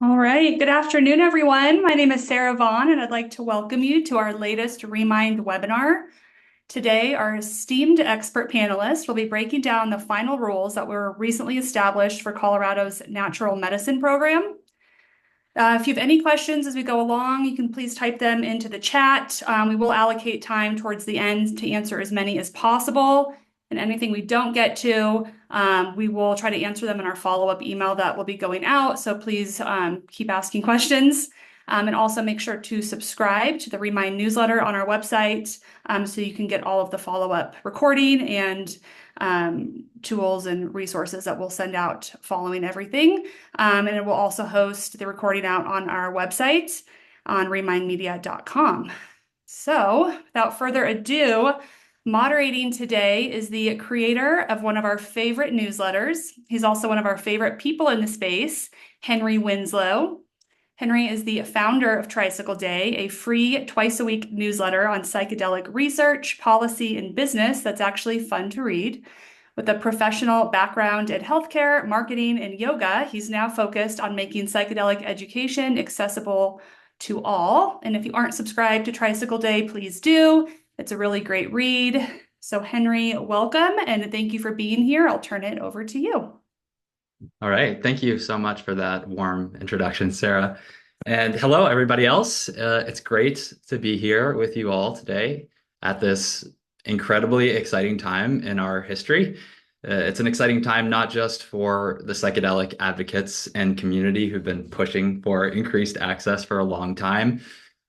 All right, good afternoon, everyone. My name is Sarah Vaughn, and I'd like to welcome you to our latest Remind webinar. Today, our esteemed expert panelists will be breaking down the final rules that were recently established for Colorado's natural medicine program. If you have any questions as we go along, you can please type them into the chat. We will allocate time towards the end to answer as many as possible. And anything we don't get to, we will try to answer them in our follow-up email that will be going out. So please keep asking questions. And also make sure to subscribe to the Remind newsletter on our website so you can get all of the follow-up recording and tools and resources that we'll send out following everything. And it will also host the recording out on our website on remindmedia.com. So without further ado, moderating today is the creator of one of our favorite newsletters. He's also one of our favorite people in the space, Henry Winslow. Henry is the founder of Tricycle Day, a free twice-a-week newsletter on psychedelic research, policy, and business that's actually fun to read. With a professional background in healthcare, marketing, and yoga, he's now focused on making psychedelic education accessible to all. And if you aren't subscribed to Tricycle Day, please do. It's a really great read. So Henry, welcome, and thank you for being here. I'll turn it over to you. All right. Thank you so much for that warm introduction, Sarah. And hello, everybody else. It's great to be here with you all today at this incredibly exciting time in our history. It's an exciting time not just for the psychedelic advocates and community who've been pushing for increased access for a long time,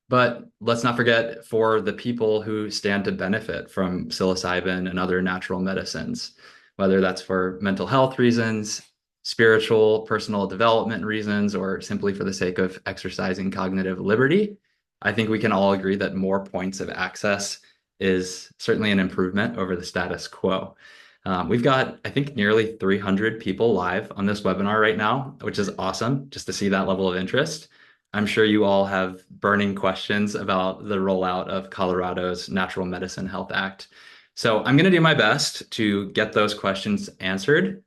but let's not forget for the people who stand to benefit from psilocybin and other natural medicines, whether that's for mental health reasons, spiritual, personal development reasons, or simply for the sake of exercising cognitive liberty. I think we can all agree that more points of access is certainly an improvement over the status quo. We've got, I think, nearly 300 people live on this webinar right now, which is awesome just to see that level of interest. I'm sure you all have burning questions about the rollout of Colorado's Natural Medicine Health Act. So I'm going to do my best to get those questions answered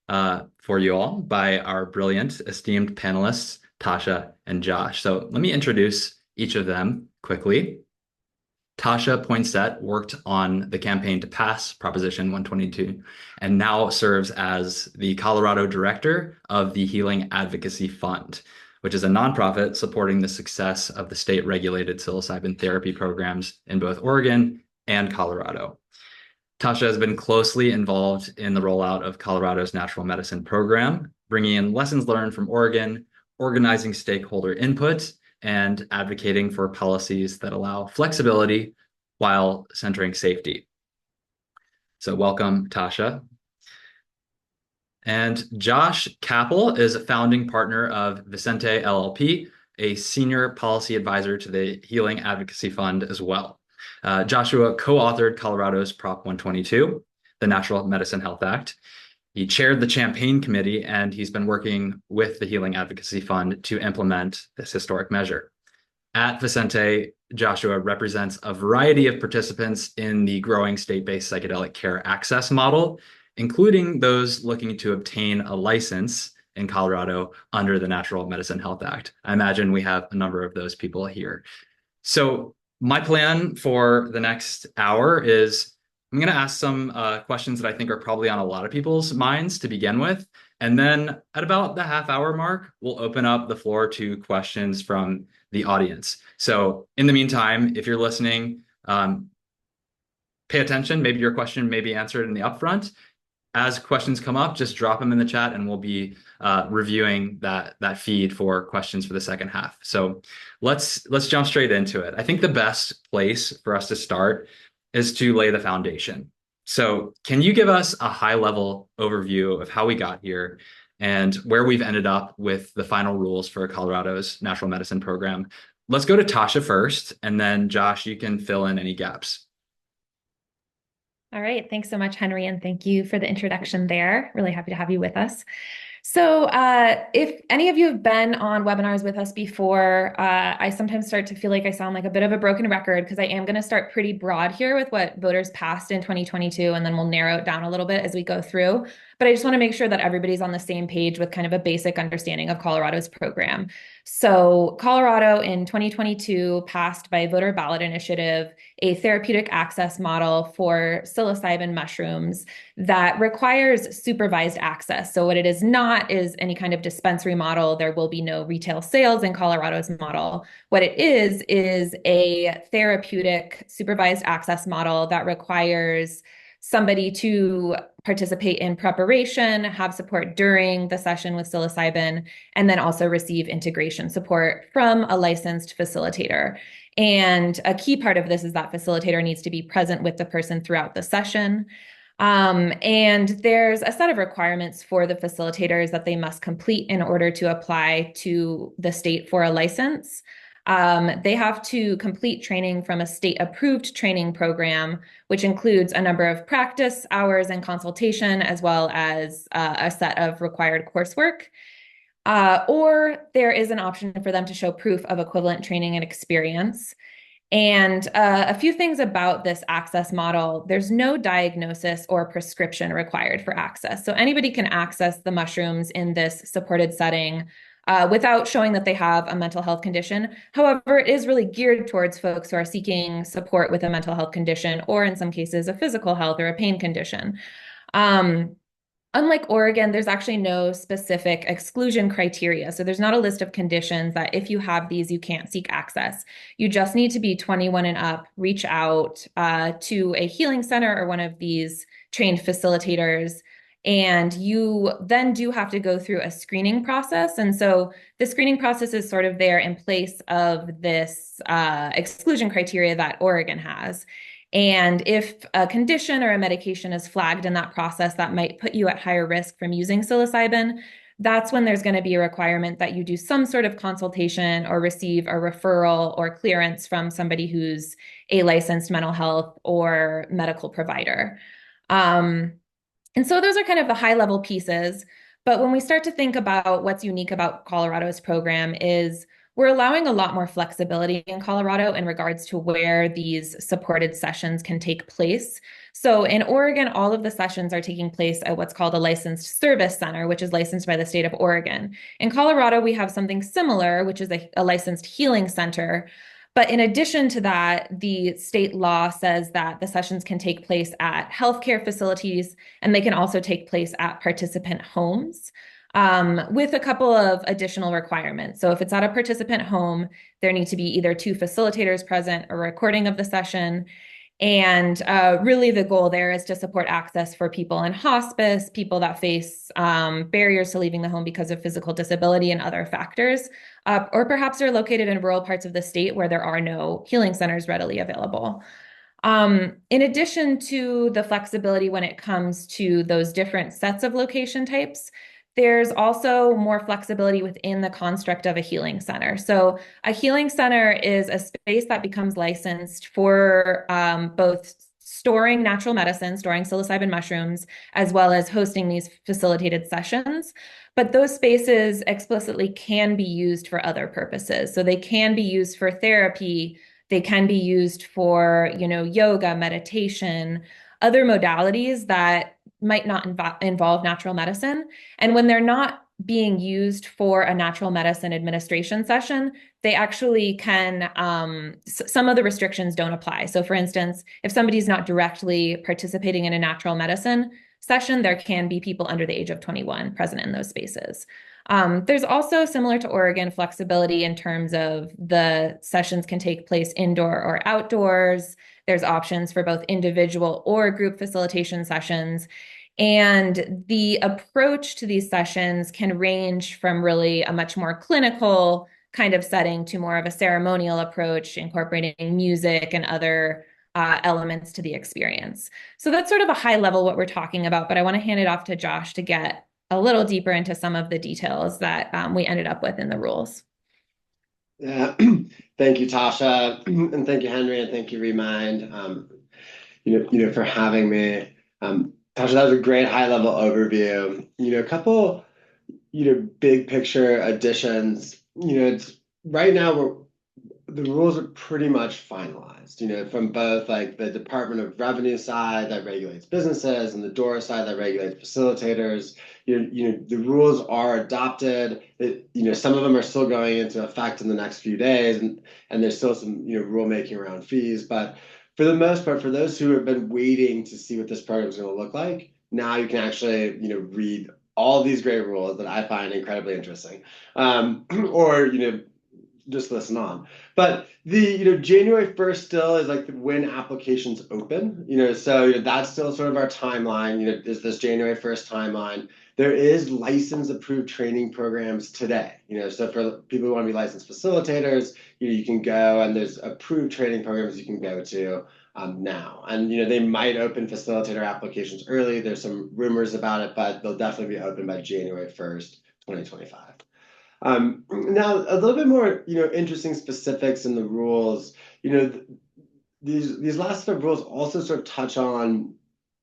for you all by our brilliant, esteemed panelists, Tasha and Josh. So let me introduce each of them quickly. Tasha Poinsett worked on the campaign to pass Proposition 122 and now serves as the Colorado director of the Healing Advocacy Fund, which is a nonprofit supporting the success of the state-regulated psilocybin therapy programs in both Oregon and Colorado. Tasha has been closely involved in the rollout of Colorado's natural medicine program, bringing in lessons learned from Oregon, organizing stakeholder input, and advocating for policies that allow flexibility while centering safety. So welcome, Tasha. And Josh Capel is a founding partner of Vicente LLP, a senior policy advisor to the Healing Advocacy Fund as well. Joshua co-authored Colorado's Prop 122, the Natural Medicine Health Act. He chaired the campaign committee, and he's been working with the Healing Advocacy Fund to implement this historic measure. At Vicente, Joshua represents a variety of participants in the growing state-based psychedelic care access model, including those looking to obtain a license in Colorado under the Natural Medicine Health Act. I imagine we have a number of those people here. So my plan for the next hour is I'm going to ask some questions that I think are probably on a lot of people's minds to begin with. And then at about the half-hour mark, we'll open up the floor to questions from the audience. So in the meantime, if you're listening, pay attention. Maybe your question may be answered in the upfront. As questions come up, just drop them in the chat and we'll be reviewing that feed for questions for the second half. So let's jump straight into it. I think the best place for us to start is to lay the foundation. So can you give us a high-level overview of how we got here and where we've ended up with the final rules for Colorado's natural medicine program? Let's go to Tasha first, and then Josh, you can fill in any gaps. All right. Thanks so much, Henry. And thank you for the introduction there. Really happy to have you with us. So if any of you have been on webinars with us before, I sometimes start to feel like I sound like a bit of a broken record because I am going to start pretty broad here with what voters passed in 2022, and then we'll narrow it down a little bit as we go through. but I just want to make sure that everybody's on the same page with kind of a basic understanding of Colorado's program. So Colorado in 2022 passed by voter ballot initiative a therapeutic access model for psilocybin mushrooms that requires supervised access. So what it is not is any kind of dispensary model. There will be no retail sales in Colorado's model. What it is a therapeutic supervised access model that requires somebody to participate in preparation, have support during the session with psilocybin, and then also receive integration support from a licensed facilitator. And a key part of this is that facilitator needs to be present with the person throughout the session. And there's a set of requirements for the facilitators that they must complete in order to apply to the state for a license. They have to complete training from a state-approved training program, which includes a number of practice hours and consultation, as well as a set of required coursework. Or there is an option for them to show proof of equivalent training and experience. And a few things about this access model: there's no diagnosis or prescription required for access. So anybody can access the mushrooms in this supported setting without showing that they have a mental health condition. However, it is really geared towards folks who are seeking support with a mental health condition, or in some cases, a physical health or a pain condition. Unlike Oregon, there's actually no specific exclusion criteria. So there's not a list of conditions that if you have these, you can't seek access. You just need to be 21 and up, reach out to a healing center or one of these trained facilitators. And you then do have to go through a screening process. And so the screening process is sort of there in place of this exclusion criteria that Oregon has. And if a condition or a medication is flagged in that process that might put you at higher risk from using psilocybin, that's when there's going to be a requirement that you do some sort of consultation or receive a referral or clearance from somebody who's a licensed mental health or medical provider. And so those are kind of the high level pieces. But when we start to think about what's unique about Colorado's program is we're allowing a lot more flexibility in Colorado in regards to where these supported sessions can take place. So in Oregon, all of the sessions are taking place at what's called a licensed service center, which is licensed by the state of Oregon. In Colorado, we have something similar, which is a licensed healing center. But in addition to that, the state law says that the sessions can take place at healthcare facilities, and they can also take place at participant homes. With a couple of additional requirements. So if it's at a participant home, there need to be either two facilitators present, a recording of the session. And really the goal there is to support access for people in hospice, people that face barriers to leaving the home because of physical disability and other factors, or perhaps they're located in rural parts of the state where there are no healing centers readily available. In addition to the flexibility when it comes to those different sets of location types, there's also more flexibility within the construct of a healing center. So a healing center is a space that becomes licensed for both storing natural medicine, storing psilocybin mushrooms, as well as hosting these facilitated sessions. But those spaces explicitly can be used for other purposes. So they can be used for therapy. They can be used for, yoga, meditation, other modalities that might not involve natural medicine. And when they're not being used for a natural medicine administration session, they actually can, some of the restrictions don't apply. So for instance, if somebody's not directly participating in a natural medicine session, there can be people under the age of 21 present in those spaces. There's also, similar to Oregon, flexibility in terms of the sessions can take place indoor or outdoors. There's options for both individual or group facilitation sessions. And the approach to these sessions can range from really a much more clinical kind of setting to more of a ceremonial approach, incorporating music and other elements to the experience. So that's sort of a high level what we're talking about, but I want to hand it off to Josh to get a little deeper into some of the details that we ended up with in the rules. Yeah, thank you, Tasha, and thank you, Henry, and thank you, Remind, for having me. Tasha, that was a great high-level overview. A couple, big picture additions. It's right now the rules are pretty much finalized, from both like the Department of Revenue side that regulates businesses and the DORA side that regulates facilitators. The rules are adopted. Some of them are still going into effect in the next few days, and there's still some rulemaking around fees. But for the most part, for those who have been waiting to see what this program is going to look like, now you can actually read all these great rules that I find incredibly interesting, or just listen on. But the January 1st still is like when applications open, so that's still sort of our timeline, is this January 1st timeline. There is license approved training programs today, so for people who want to be licensed facilitators, you can go, and there's approved training programs you can go to now. And they might open facilitator applications early. There's some rumors about it, but they'll definitely be open by January 1st, 2025. Now, a little bit more, interesting specifics in the rules. These last set of rules also sort of touch on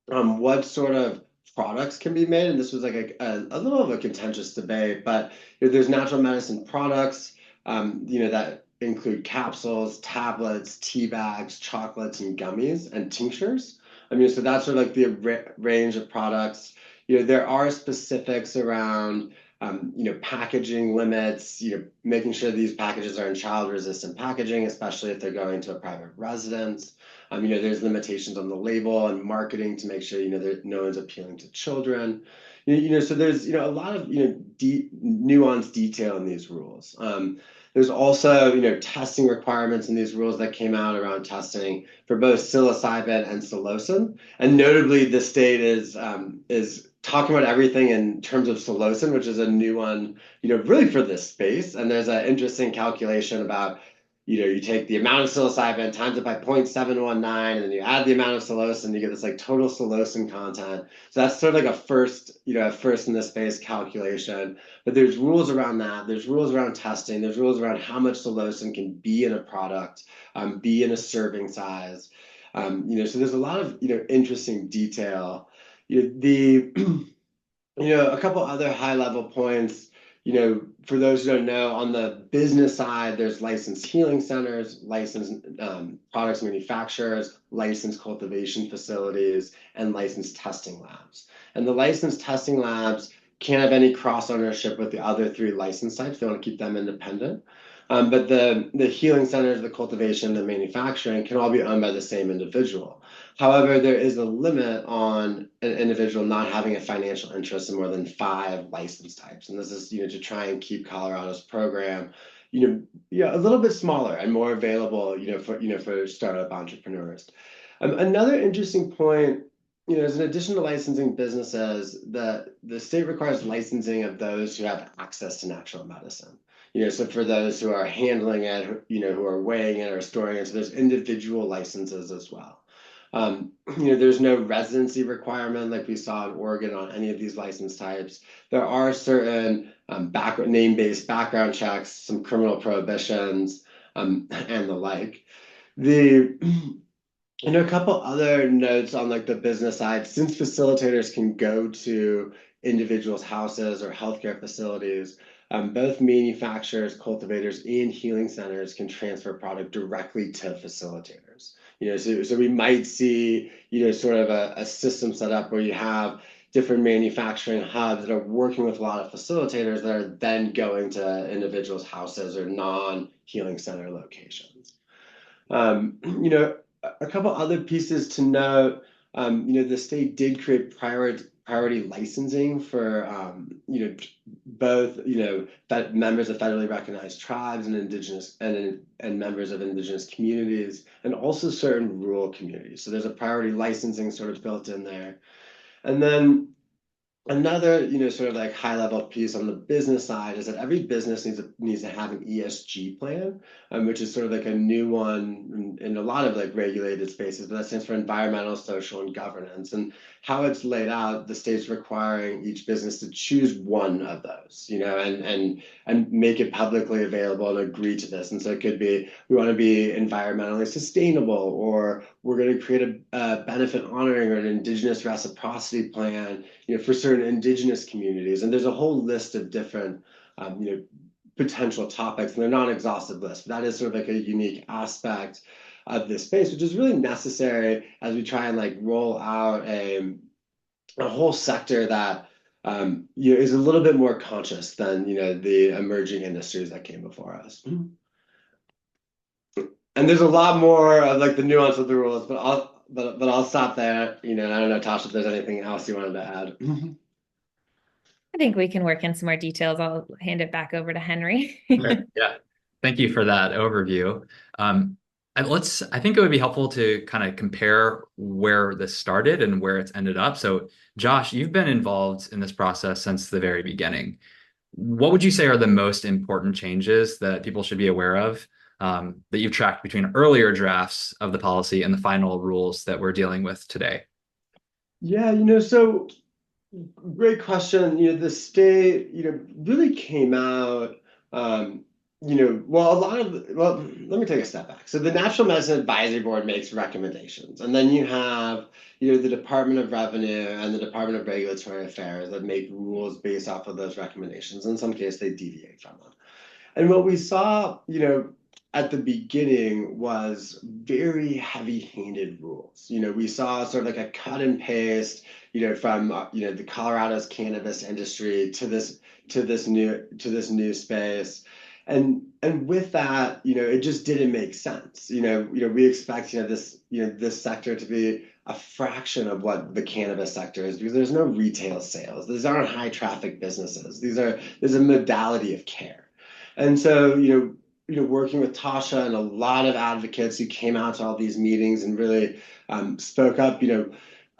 what sort of products can be made, and this was like a little of a contentious debate. But there's natural medicine products, that include capsules, tablets, tea bags, chocolates, and gummies, and tinctures. So that's sort of like the range of products. There are specifics around packaging limits, making sure these packages are in child-resistant packaging, especially if they're going to a private residence. There's limitations on the label and marketing to make sure, that no one's appealing to children. So there's, a lot of, nuanced detail in these rules. There's also, testing requirements in these rules that came out around testing for both psilocybin and psilocin. And notably, the state is talking about everything in terms of psilocin, which is a new one, really for this space. And there's an interesting calculation about, you take the amount of psilocybin, times it by 0.719, and then you add the amount of psilocin, you get this like total psilocin content. So that's sort of like a first in this space calculation. But there's rules around that. There's rules around testing. There's rules around how much psilocin can be in a product, be in a serving size. So there's a lot of, interesting detail. A couple other high level points, for those who don't know, on the business side, there's licensed healing centers, licensed products manufacturers, licensed cultivation facilities, and licensed testing labs. And the licensed testing labs can't have any cross ownership with the other 3 license types. They want to keep them independent. But the healing centers, the cultivation, the manufacturing can all be owned by the same individual. However, there is a limit on an individual not having a financial interest in more than 5 license types. And this is, to try and keep Colorado's program, a little bit smaller and more available, for startup entrepreneurs. Another interesting point, is in addition to licensing businesses, the state requires licensing of those who have access to natural medicine. So for those who are handling it, who are weighing it or storing it, so there's individual licenses as well. There's no residency requirement like we saw in Oregon on any of these license types. There are certain name-based background checks, some criminal prohibitions, and the like. A couple other notes on like the business side, since facilitators can go to individuals' houses or healthcare facilities, both manufacturers, cultivators, and healing centers can transfer product directly to facilitators. So we might see, sort of a system set up where you have different manufacturing hubs that are working with a lot of facilitators that are then going to individuals' houses or non-healing center locations. A couple other pieces to note, the state did create priority licensing for, both, members of federally recognized tribes and indigenous and members of indigenous communities, and also certain rural communities. So there's a priority licensing sort of built in there. And then another, sort of like high level piece on the business side is that every business needs to have an ESG plan, which is sort of like a new one in a lot of like regulated spaces, but that stands for environmental, social, and governance. And how it's laid out, the state's requiring each business to choose one of those, and make it publicly available and agree to this. And so it could be, we want to be environmentally sustainable, or we're going to create a benefit honoring or an indigenous reciprocity plan, for certain indigenous communities. And there's a whole list of different, potential topics, and they're not an exhaustive list, but that is sort of like a unique aspect of this space, which is really necessary as we try and like roll out a whole sector that is a little bit more conscious than the emerging industries that came before us. And there's a lot more of like the nuance of the rules, but I'll stop there. I don't know, Tasha, if there's anything else you wanted to add. I think we can work in some more details. I'll hand it back over to Henry. Yeah, thank you for that overview. I think it would be helpful to kind of compare where this started and where it's ended up. So, Josh, you've been involved in this process since the very beginning. What would you say are the most important changes that people should be aware of that you've tracked between earlier drafts of the policy and the final rules that we're dealing with today? Yeah, so great question. The state, really came out, well, let me take a step back. So the National Medicine Advisory Board makes recommendations, and then you have, the Department of Revenue and the Department of Regulatory Affairs that make rules based off of those recommendations. In some cases, they deviate from them. And what we saw, at the beginning was very heavy-handed rules. We saw sort of like a cut and paste, from the Colorado's cannabis industry to this new space, and with that, it just didn't make sense. We expect this sector to be a fraction of what the cannabis sector is, because there's no retail sales. These aren't high traffic businesses. There's a modality of care, and so working with Tasha and a lot of advocates who came out to all these meetings and really spoke up,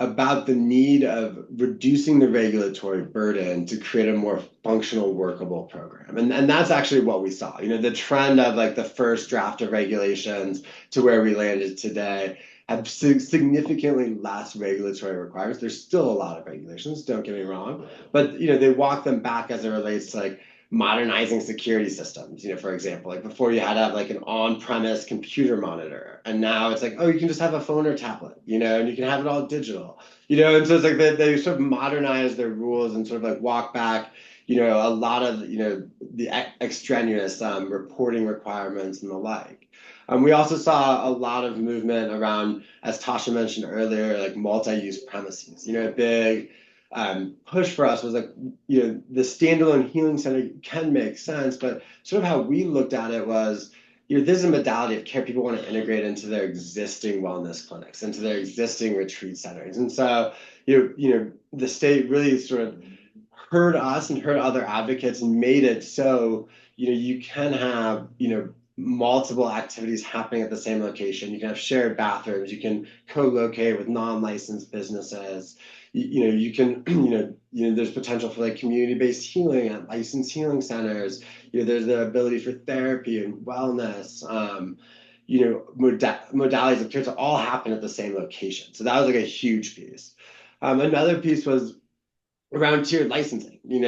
about the need of reducing the regulatory burden to create a more functional, workable program. And that's actually what we saw. The trend of like the first draft of regulations to where we landed today have significantly less regulatory requirements. There's still a lot of regulations, don't get me wrong, but they walk them back as it relates to like modernizing security systems. For example, like before you had to have like an on-premise computer monitor, and now it's like, oh, you can just have a phone or tablet, and you can have it all digital, and so it's like they sort of modernize their rules and sort of like walk back, a lot of the extraneous reporting requirements and the like. We also saw a lot of movement around, as Tasha mentioned earlier, like multi-use premises. A big push for us was like, the standalone healing center can make sense, but sort of how we looked at it was, this is a modality of care people want to integrate into their existing wellness clinics, into their existing retreat centers. And so, the state really sort of heard us and heard other advocates and made it so, you can have, multiple activities happening at the same location. You can have shared bathrooms. You can co-locate with non-licensed businesses. You can, there's potential for like community-based healing at licensed healing centers. There's the ability for therapy and wellness, modalities of care to all happen at the same location. So that was like a huge piece. Another piece was around tiered licensing. We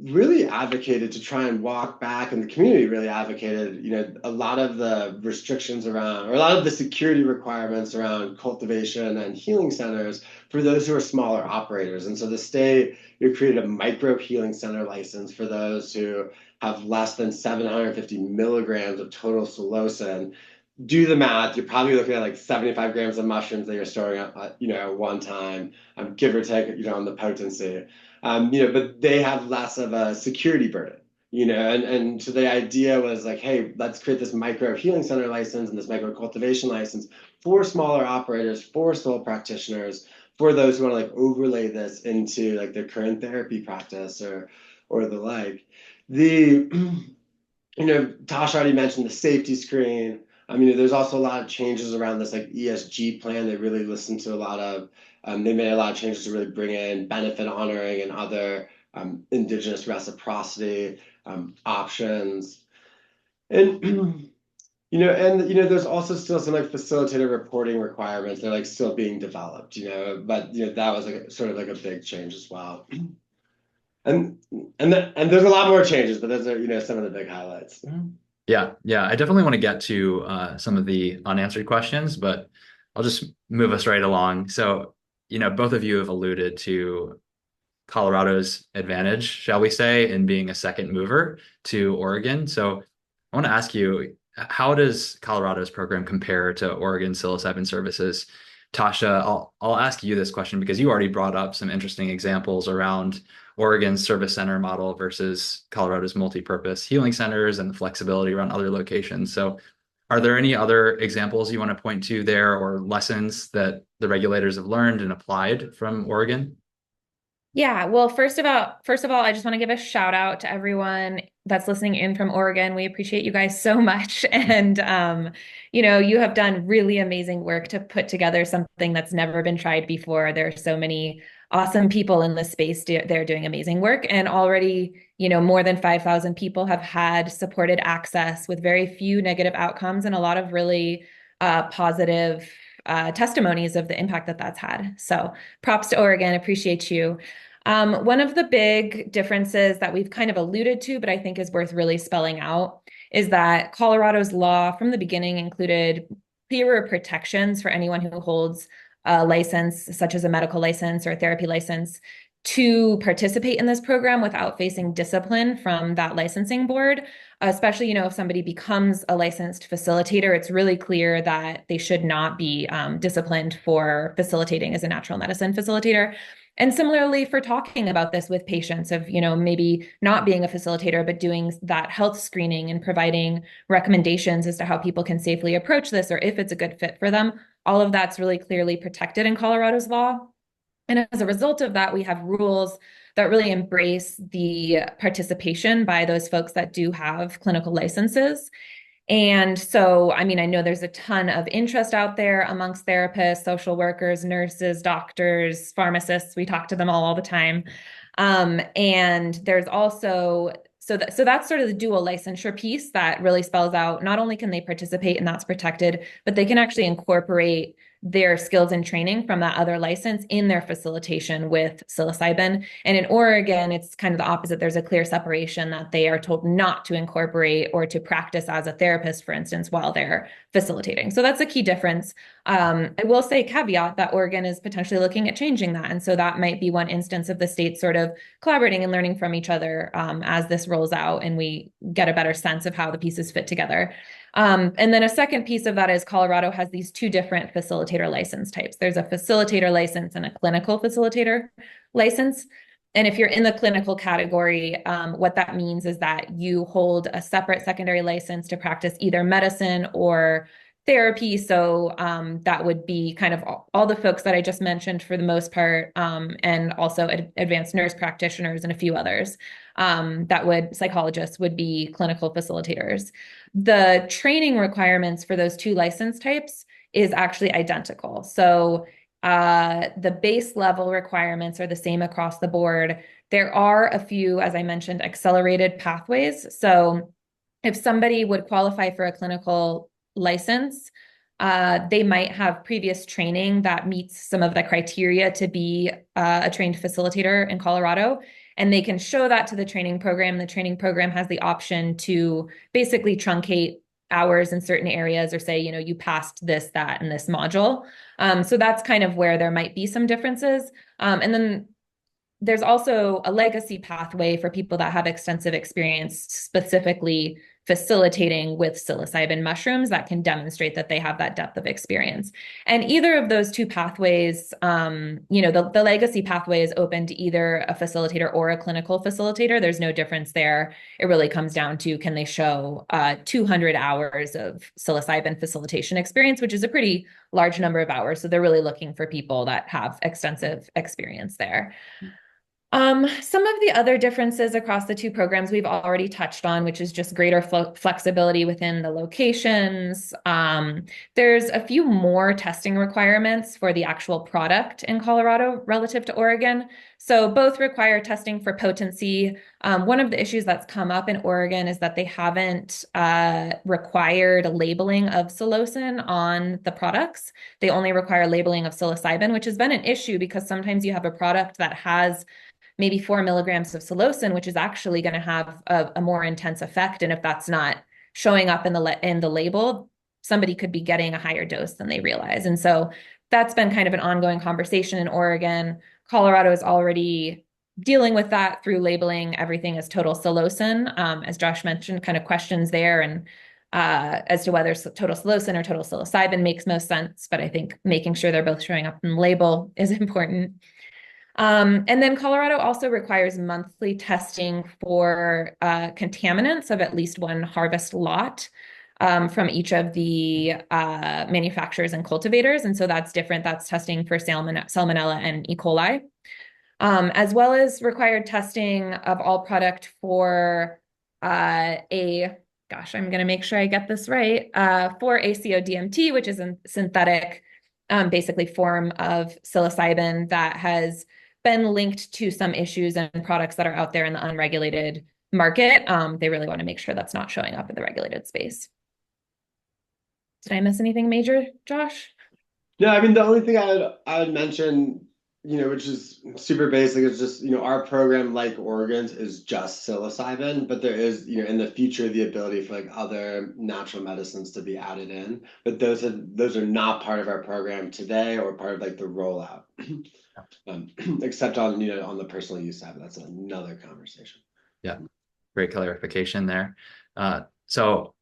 really advocated to try and walk back, and the community really advocated, a lot of the restrictions around, or a lot of the security requirements around cultivation and healing centers for those who are smaller operators. And so the state created a micro healing center license for those who have less than 750 milligrams of total psilocin. Do the math, you're probably looking at like 75 grams of mushrooms that you're storing up, at one time, give or take, on the potency. But they have less of a security burden, and so the idea was like, hey, let's create this micro healing center license and this micro cultivation license for smaller operators, for sole practitioners, for those who want to like overlay this into like their current therapy practice or the like. Tasha already mentioned the safety screen. There's also a lot of changes around this like ESG plan. They really listened to a lot of, they made a lot of changes to really bring in benefit honoring and other indigenous reciprocity options. And, there's also still some like facilitated reporting requirements. They're like still being developed, but, that was like sort of like a big change as well. And there's a lot more changes, but those are, some of the big highlights. Yeah, I definitely want to get to some of the unanswered questions, but I'll just move us right along. So, both of you have alluded to Colorado's advantage, shall we say, in being a second mover to Oregon. So I want to ask you, how does Colorado's program compare to Oregon psilocybin services? Tasha, I'll ask you this question because you already brought up some interesting examples around Oregon's service center model versus Colorado's multi-purpose healing centers and the flexibility around other locations. So are there any other examples you want to point to there or lessons that the regulators have learned and applied from Oregon? Yeah, well, first of all, I just want to give a shout out to everyone that's listening in from Oregon. We appreciate you guys so much. And you have done really amazing work to put together something that's never been tried before. There are so many awesome people in this space. They're doing amazing work. And already, more than 5,000 people have had supported access with very few negative outcomes and a lot of really positive testimonies of the impact that that's had. So props to Oregon. Appreciate you. One of the big differences that we've kind of alluded to, but I think is worth really spelling out, is that Colorado's law from the beginning included clearer protections for anyone who holds a license, such as a medical license or a therapy license, to participate in this program without facing discipline from that licensing board. Especially, if somebody becomes a licensed facilitator, it's really clear that they should not be disciplined for facilitating as a natural medicine facilitator. And similarly for talking about this with patients of, maybe not being a facilitator, but doing that health screening and providing recommendations as to how people can safely approach this or if it's a good fit for them. All of that's really clearly protected in Colorado's law. And as a result of that, we have rules that really embrace the participation by those folks that do have clinical licenses. And so, I know there's a ton of interest out there amongst therapists, social workers, nurses, doctors, pharmacists. We talk to them all the time. And there's also, so that's sort of the dual licensure piece that really spells out, not only can they participate and that's protected, but they can actually incorporate their skills and training from that other license in their facilitation with psilocybin. And in Oregon, it's kind of the opposite. There's a clear separation that they are told not to incorporate or to practice as a therapist, for instance, while they're facilitating. So that's a key difference. I will say caveat that Oregon is potentially looking at changing that. And so that might be one instance of the states sort of collaborating and learning from each other as this rolls out and we get a better sense of how the pieces fit together. And then a second piece of that is Colorado has these two different facilitator license types. There's a facilitator license and a clinical facilitator license. And if you're in the clinical category, what that means is that you hold a separate secondary license to practice either medicine or therapy. So that would be kind of all the folks that I just mentioned for the most part, and also advanced nurse practitioners and a few others. Psychologists would be clinical facilitators. The training requirements for those two license types is actually identical. So the base level requirements are the same across the board. There are a few, as I mentioned, accelerated pathways. So if somebody would qualify for a clinical license, they might have previous training that meets some of the criteria to be a trained facilitator in Colorado. And they can show that to the training program. The training program has the option to basically truncate hours in certain areas or say, you passed this, that, and this module. So that's kind of where there might be some differences. And then there's also a legacy pathway for people that have extensive experience specifically facilitating with psilocybin mushrooms that can demonstrate that they have that depth of experience. And either of those two pathways, the legacy pathway is open to either a facilitator or a clinical facilitator. There's no difference there. It really comes down to, can they show 200 hours of psilocybin facilitation experience, which is a pretty large number of hours. So they're really looking for people that have extensive experience there. Some of the other differences across the two programs we've already touched on, which is just greater flexibility within the locations. There's a few more testing requirements for the actual product in Colorado relative to Oregon. So both require testing for potency. One of the issues that's come up in Oregon is that they haven't required labeling of psilocin on the products. They only require labeling of psilocybin, which has been an issue because sometimes you have a product that has maybe 4 milligrams of psilocin, which is actually going to have a more intense effect. And if that's not showing up in the label, somebody could be getting a higher dose than they realize. And so that's been kind of an ongoing conversation in Oregon. Colorado is already dealing with that through labeling everything as total psilocin. As Josh mentioned, kind of questions there and as to whether total psilocin or total psilocybin makes most sense. But I think making sure they're both showing up in the label is important. And then Colorado also requires monthly testing for contaminants of at least one harvest lot from each of the manufacturers and cultivators. And so that's different. That's testing for salmonella and E. coli, as well as required testing of all product for I'm going to make sure I get this right, for ACO-DMT, which is a synthetic, basically form of psilocybin that has been linked to some issues and products that are out there in the unregulated market. They really want to make sure that's not showing up in the regulated space. Did I miss anything major, Josh? No, I mean, the only thing I would mention, which is super basic, is just, our program, like Oregon's, is just psilocybin, but there is, in the future, the ability for like other natural medicines to be added in. But those are not part of our program today or part of like the rollout, except on the personal use side. But that's another conversation. Yeah, great clarification there. So,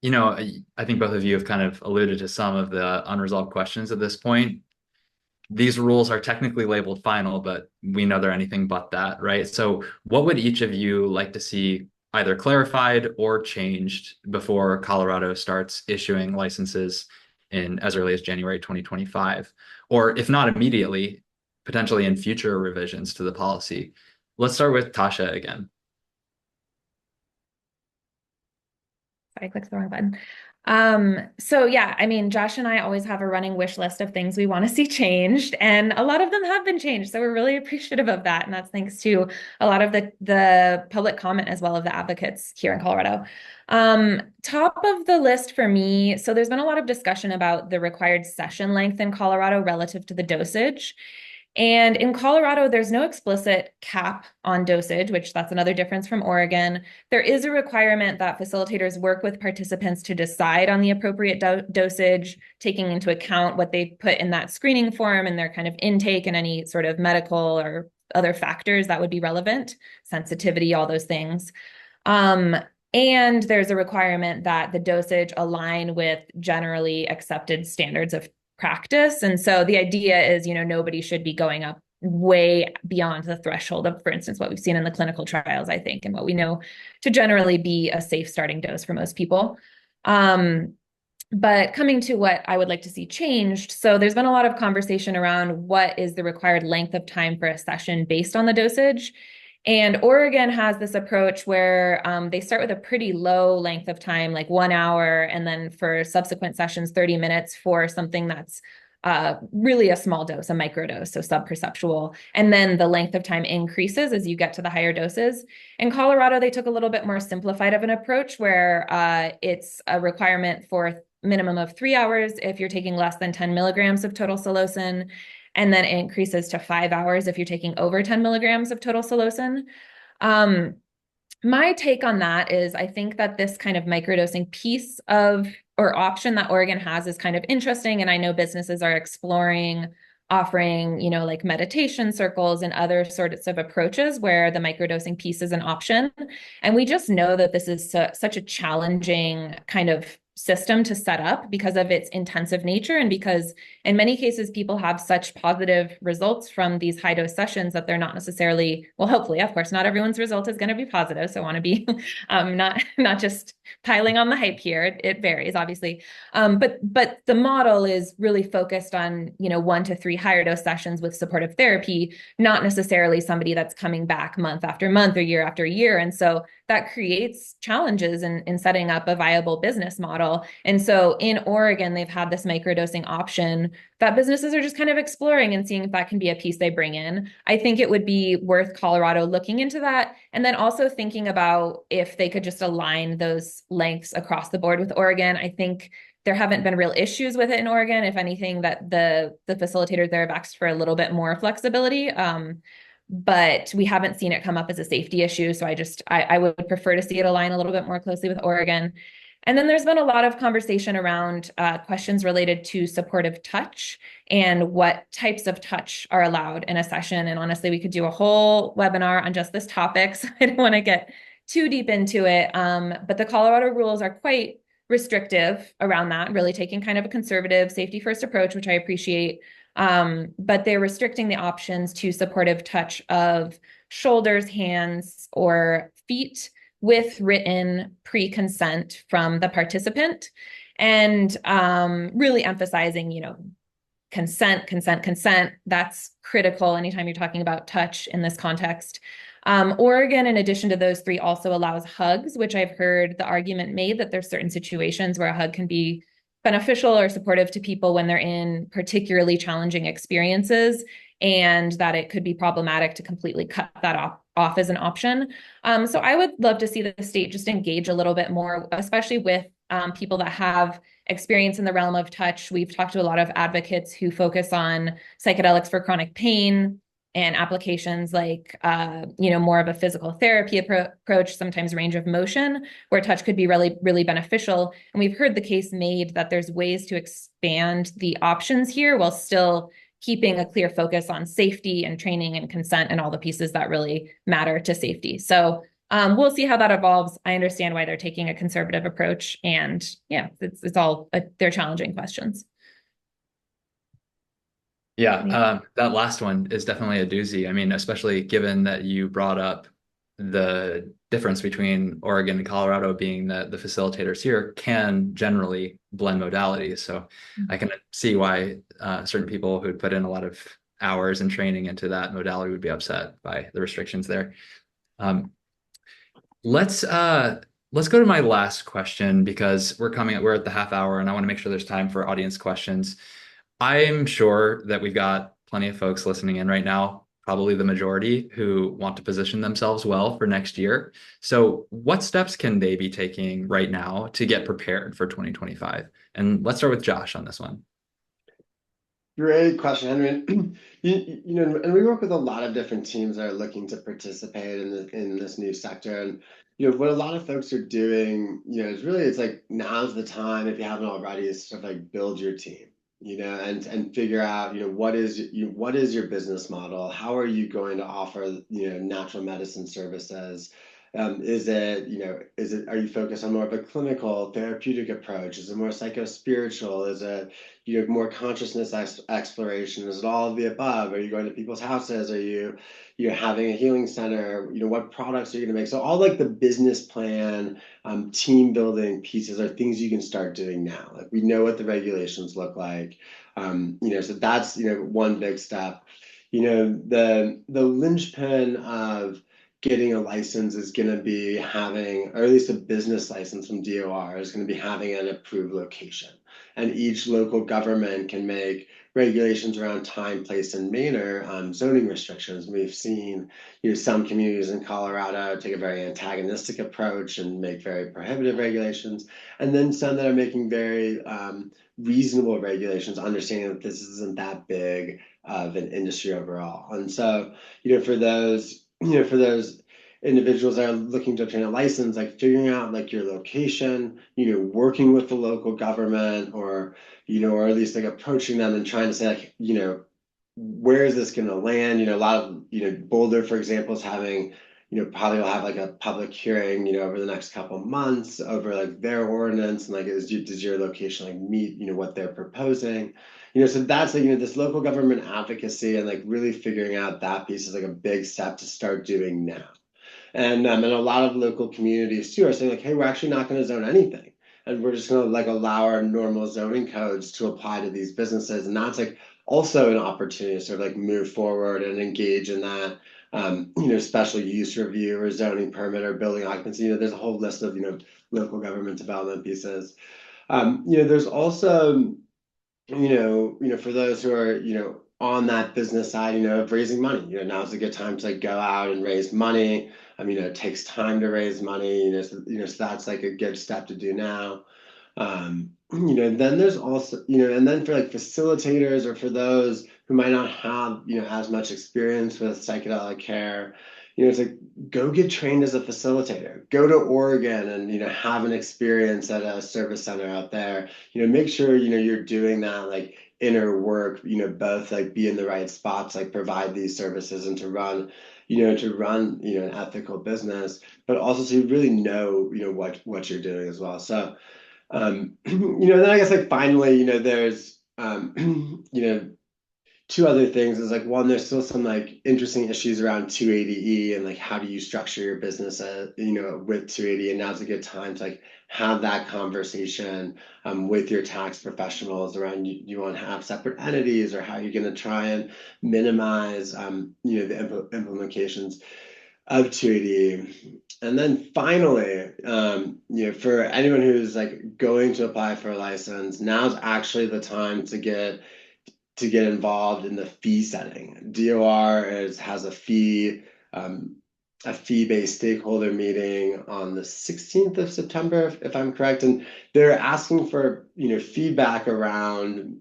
I think both of you have kind of alluded to some of the unresolved questions at this point. These rules are technically labeled final, but we know they're anything but that, right? So what would each of you like to see either clarified or changed before Colorado starts issuing licenses in as early as January 2025? Or if not immediately, potentially in future revisions to the policy? Let's start with Tasha again. I clicked the wrong button. So yeah, I mean, Josh and I always have a running wish list of things we want to see changed, and a lot of them have been changed. So we're really appreciative of that. And that's thanks to a lot of the public comment as well as the advocates here in Colorado. Top of the list for me, so there's been a lot of discussion about the required session length in Colorado relative to the dosage. And in Colorado, there's no explicit cap on dosage, which that's another difference from Oregon. There is a requirement that facilitators work with participants to decide on the appropriate dosage, taking into account what they put in that screening form and their kind of intake and any sort of medical or other factors that would be relevant, sensitivity, all those things. And there's a requirement that the dosage align with generally accepted standards of practice. And so the idea is, nobody should be going up way beyond the threshold of, for instance, what we've seen in the clinical trials, I think, and what we know to generally be a safe starting dose for most people. But coming to what I would like to see changed, so there's been a lot of conversation around what is the required length of time for a session based on the dosage. And Oregon has this approach where they start with a pretty low length of time, like 1 hour, and then for subsequent sessions, 30 minutes for something that's really a small dose, a microdose, so subperceptual. And then the length of time increases as you get to the higher doses. In Colorado, they took a little bit more simplified of an approach where it's a requirement for minimum of 3 hours if you're taking less than 10 milligrams of total psilocin. And then it increases to 5 hours if you're taking over 10 milligrams of total psilocin. My take on that is I think that this kind of microdosing piece of or option that Oregon has is kind of interesting. And I know businesses are exploring offering, like meditation circles and other sorts of approaches where the microdosing piece is an option. And we just know that this is such a challenging kind of system to set up because of its intensive nature and because in many cases people have such positive results from these high dose sessions that they're not necessarily, well, hopefully, of course, not everyone's result is going to be positive. So I want to be not just piling on the hype here. It varies, obviously. But the model is really focused on, 1 to 3 higher dose sessions with supportive therapy, not necessarily somebody that's coming back month after month or year after year. And so that creates challenges in setting up a viable business model. And so in Oregon, they've had this microdosing option that businesses are just kind of exploring and seeing if that can be a piece they bring in. I think it would be worth Colorado looking into that. And then also thinking about if they could just align those lengths across the board with Oregon. I think there haven't been real issues with it in Oregon. If anything, that the facilitators there have asked for a little bit more flexibility. But we haven't seen it come up as a safety issue. So I would prefer to see it align a little bit more closely with Oregon. And then there's been a lot of conversation around questions related to supportive touch and what types of touch are allowed in a session. And honestly, we could do a whole webinar on just this topic, so I don't want to get too deep into it. But the Colorado rules are quite restrictive around that, really taking kind of a conservative safety first approach, which I appreciate. But they're restricting the options to supportive touch of shoulders, hands, or feet with written pre-consent from the participant, and really emphasizing, consent, consent, consent. That's critical anytime you're talking about touch in this context. Oregon, in addition to those three, also allows hugs, which I've heard the argument made that there's certain situations where a hug can be beneficial or supportive to people when they're in particularly challenging experiences, and that it could be problematic to completely cut that off as an option. So I would love to see the state just engage a little bit more, especially with people that have experience in the realm of touch. We've talked to a lot of advocates who focus on psychedelics for chronic pain and applications like, more of a physical therapy approach, sometimes range of motion, where touch could be really, really beneficial. And we've heard the case made that there's ways to expand the options here while still keeping a clear focus on safety and training and consent and all the pieces that really matter to safety. So we'll see how that evolves. I understand why they're taking a conservative approach, and yeah, it's all they're challenging questions. Yeah, that last one is definitely a doozy. I mean, especially given that you brought up the difference between Oregon and Colorado, being that the facilitators here can generally blend modalities. So I can see why certain people who'd put in a lot of hours and training into that modality would be upset by the restrictions there. Let's go to my last question, because we're at the half hour and I want to make sure there's time for audience questions. I'm sure that we've got plenty of folks listening in right now, probably the majority, who want to position themselves well for next year. So what steps can they be taking right now to get prepared for 2025? And let's start with Josh on this one. Great question, Henry. And we work with a lot of different teams that are looking to participate in this new sector. And what a lot of folks are doing, is really, it's like, now's the time, if you haven't already, is sort of like build your team, and figure out, what is your business model? How are you going to offer, natural medicine services? Are you focused on more of a clinical therapeutic approach? Is it more psychospiritual? Is it more consciousness exploration? Is it all of the above? Are you going to people's houses? Are you're having a healing center? What products are you going to make? So all like the business plan, team building pieces are things you can start doing now. Like, we know what the regulations look like. So that's one big step. The linchpin of getting a license is going to be having, or at least a business license from DOR, is going to be having an approved location. And each local government can make regulations around time, place, and manner on zoning restrictions. We've seen, some communities in Colorado take a very antagonistic approach and make very prohibitive regulations, and then some that are making very reasonable regulations, understanding that this isn't that big of an industry overall. And so, for those individuals that are looking to obtain a license, like figuring out like your location, working with the local government, or or at least like approaching them and trying to say, like, where is this going to land? A lot of, Boulder, for example, is having, probably will have like a public hearing, over the next couple of months over like their ordinance, and like, does your location like meet, what they're proposing? So that's like, this local government advocacy, and like really figuring out that piece is like a big step to start doing now. And a lot of local communities too are saying like, hey, we're actually not going to zone anything, and we're just going to like allow our normal zoning codes to apply to these businesses. And that's like also an opportunity to sort of like move forward and engage in that, special use review or zoning permit or building occupancy. There's a whole list of, local government development pieces. There's also, for those who are, on that business side, of raising money, now's a good time to like go out and raise money. It takes time to raise money, so that's like a good step to do now. Then there's also, and then for like facilitators, or for those who might not have, as much experience with psychedelic care, it's like, go get trained as a facilitator, go to Oregon and, have an experience at a service center out there, make sure, you're doing that like inner work, both like be in the right spots, like provide these services and to run, an ethical business, but also so you really know, what you're doing as well. So, then I guess like finally, there's, two other things is like one, there's still some like interesting issues around 280E and like how do you structure your business with 280, and now's a good time to like have that conversation with your tax professionals around you want to have separate entities or how you're going to try and minimize the implications of 280E. And then finally, for anyone who's like going to apply for a license, now's actually the time to get involved in the fee setting. DOR has a fee-based stakeholder meeting on the 16th of September, if I'm correct, and they're asking for feedback around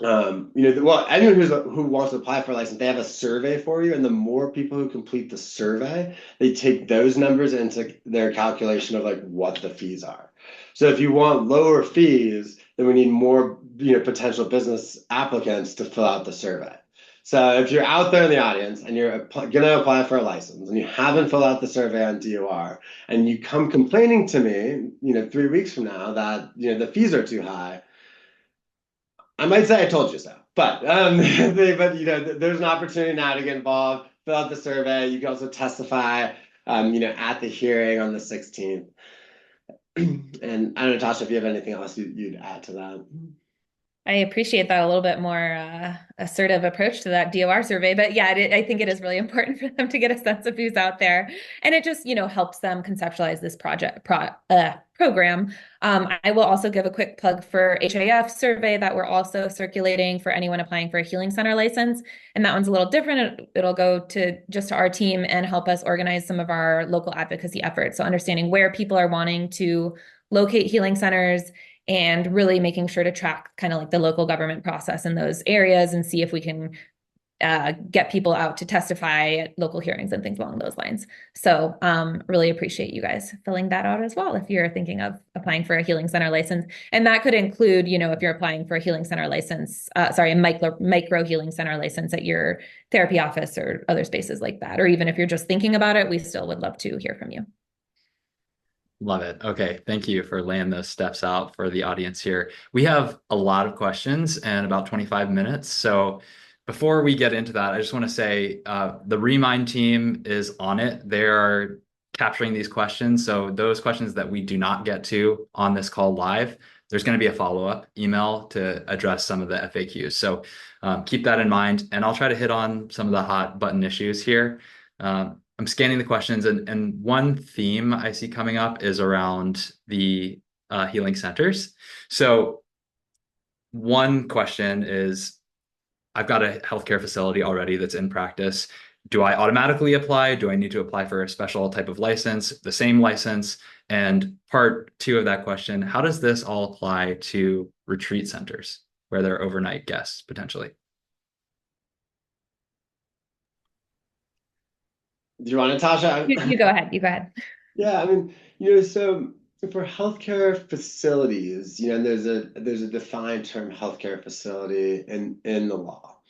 anyone who wants to apply for a license, they have a survey for you, and the more people who complete the survey, they take those numbers into their calculation of like what the fees are. So if you want lower fees, then we need more potential business applicants to fill out the survey. So if you're out there in the audience and you're gonna apply for a license and you haven't filled out the survey on DOR and you come complaining to me 3 weeks from now that the fees are too high, I might say I told you so, but there's an opportunity now to get involved, fill out the survey. You can also testify, at the hearing on the 16th. And I don't know, Tasha, if you have anything else you'd add to that. I appreciate that, a little bit more assertive approach to that DOR survey. But yeah, I think it is really important for them to get a sense of who's out there. And it just, helps them conceptualize this program. I will also give a quick plug for HAF survey that we're also circulating for anyone applying for a healing center license. And that one's a little different. It'll go to our team and help us organize some of our local advocacy efforts. So understanding where people are wanting to locate healing centers and really making sure to track kind of like the local government process in those areas and see if we can get people out to testify at local hearings and things along those lines. So really appreciate you guys filling that out as well if you're thinking of applying for a healing center license. And that could include, if you're applying for a healing center license, a micro healing center license at your therapy office or other spaces like that. Or even if you're just thinking about it, we still would love to hear from you. Love it. Okay. Thank you for laying those steps out for the audience here. We have a lot of questions and about 25 minutes. So before we get into that, I just want to say the Remind team is on it. They are capturing these questions. So those questions that we do not get to on this call live, there's going to be a follow-up email to address some of the FAQs. So keep that in mind. And I'll try to hit on some of the hot button issues here. I'm scanning the questions, and one theme I see coming up is around the healing centers. So one question is, I've got a healthcare facility already that's in practice. Do I automatically apply? Do I need to apply for a special type of license, the same license? And part two of that question, how does this all apply to retreat centers where there are overnight guests potentially? Do you want it, Tasha? You go ahead. You go ahead. Yeah, I mean, so for healthcare facilities, and there's a defined term, healthcare facility, in the law.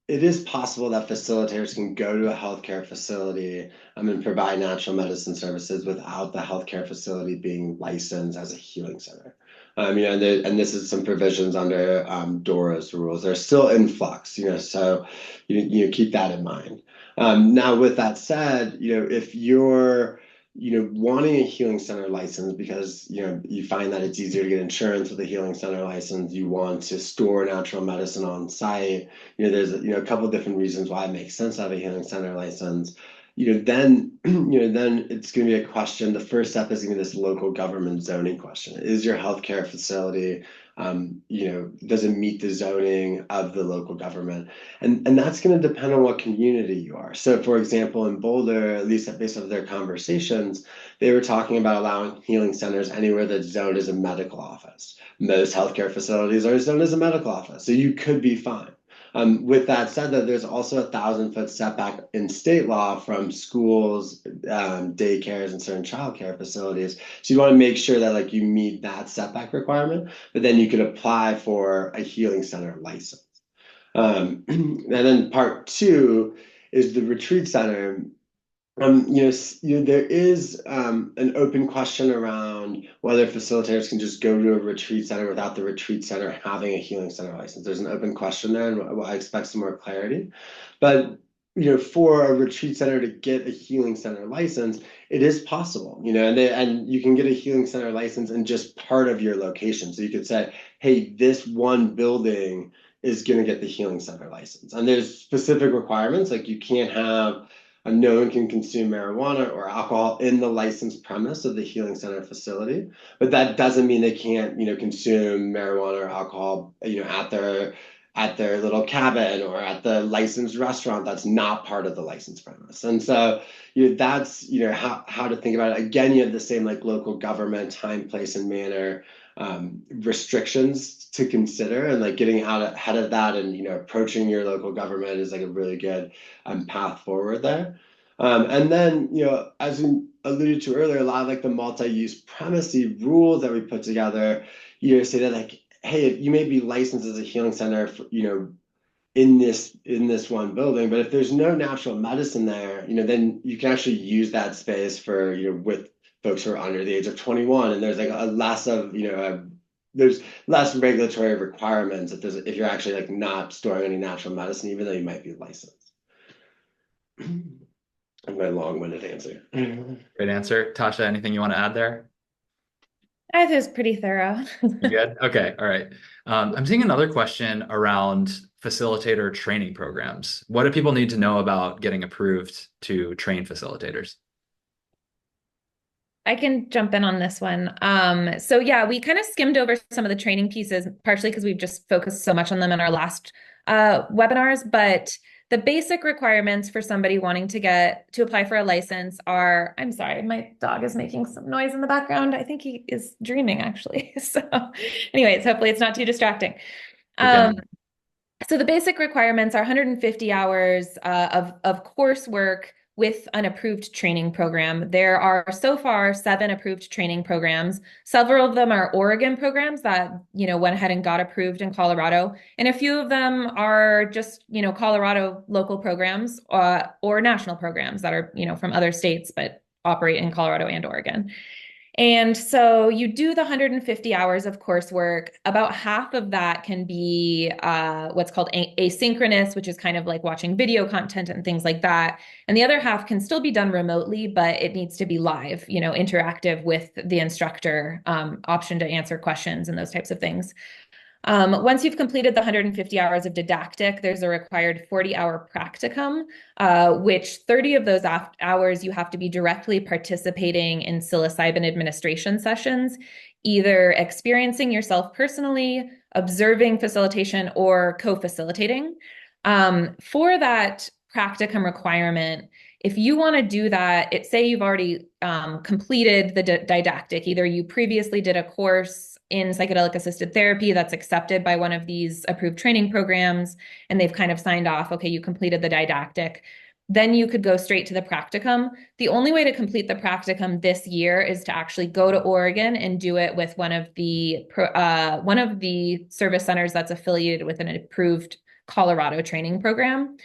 It is possible that facilitators can go to a healthcare facility and provide natural medicine services without the healthcare facility being licensed as a healing center. And this is some provisions under DORA's rules. They're still in flux, so you keep that in mind. Now, with that said, if you're wanting a healing center license because you find that it's easier to get insurance with a healing center license, you want to store natural medicine on site, there's a couple of different reasons why it makes sense to have a healing center license. Then it's going to be a question. The first step is going to be this local government zoning question. Is your healthcare facility, does it meet the zoning of the local government? And that's going to depend on what community you are. So, for example, in Boulder, at least based on their conversations, they were talking about allowing healing centers anywhere that's zoned as a medical office. Most healthcare facilities are zoned as a medical office, so you could be fine. With that said, though, there's also a 1,000-foot setback in state law from schools, daycares, and certain childcare facilities. So you want to make sure that like you meet that setback requirement, but then you could apply for a healing center license. And then part two is the retreat center. There is an open question around whether facilitators can just go to a retreat center without the retreat center having a healing center license. There's an open question there, and I expect some more clarity. But for a retreat center to get a healing center license, it is possible. And you can get a healing center license in just part of your location. So you could say, hey, this one building is going to get the healing center license, and there's specific requirements, like you can't have no one can consume marijuana or alcohol in the licensed premise of the healing center facility, but that doesn't mean they can't, consume marijuana or alcohol, at their little cabin or at the licensed restaurant that's not part of the licensed premise. And so, that's how to think about it. Again, you have the same like local government time, place, and manner restrictions to consider, and like getting out ahead of that and approaching your local government is like a really good path forward there. And then as we alluded to earlier, a lot of like the multi-use premises rules that we put together say that like, hey, you may be licensed as a healing center for, in this one building, but if there's no natural medicine there, then you can actually use that space for with folks who are under the age of 21, and there's like a less of there's less regulatory requirements if you're actually like not storing any natural medicine, even though you might be licensed. My long-winded answer. Great answer. Tasha, anything you want to add there? I think it was pretty thorough. You good? Okay. All right. I'm seeing another question around facilitator training programs. What do people need to know about getting approved to train facilitators? I can jump in on this one. So yeah, we kind of skimmed over some of the training pieces, partially because we've just focused so much on them in our last webinars, but the basic requirements for somebody wanting to apply for a license are, I'm sorry, my dog is making some noise in the background. I think he is dreaming actually. So anyways, hopefully it's not too distracting. So the basic requirements are 150 hours of coursework with an approved training program. There are so far 7 approved training programs. Several of them are Oregon programs that, went ahead and got approved in Colorado. And a few of them are just, Colorado local programs or national programs that are, from other states, but operate in Colorado and Oregon. And so you do the 150 hours of coursework. About half of that can be what's called asynchronous, which is kind of like watching video content and things like that. And the other half can still be done remotely, but it needs to be live, interactive with the instructor, option to answer questions and those types of things. Once you've completed the 150 hours of didactic, there's a required 40-hour practicum, which 30 of those hours you have to be directly participating in psilocybin administration sessions, either experiencing yourself personally, observing facilitation, or co-facilitating. For that practicum requirement, if you want to do that, say you've already completed the didactic, either you previously did a course in psychedelic assisted therapy that's accepted by one of these approved training programs, and they've kind of signed off, okay, you completed the didactic, then you could go straight to the practicum. The only way to complete the practicum this year is to actually go to Oregon and do it with one of the service centers that's affiliated with an approved Colorado training program.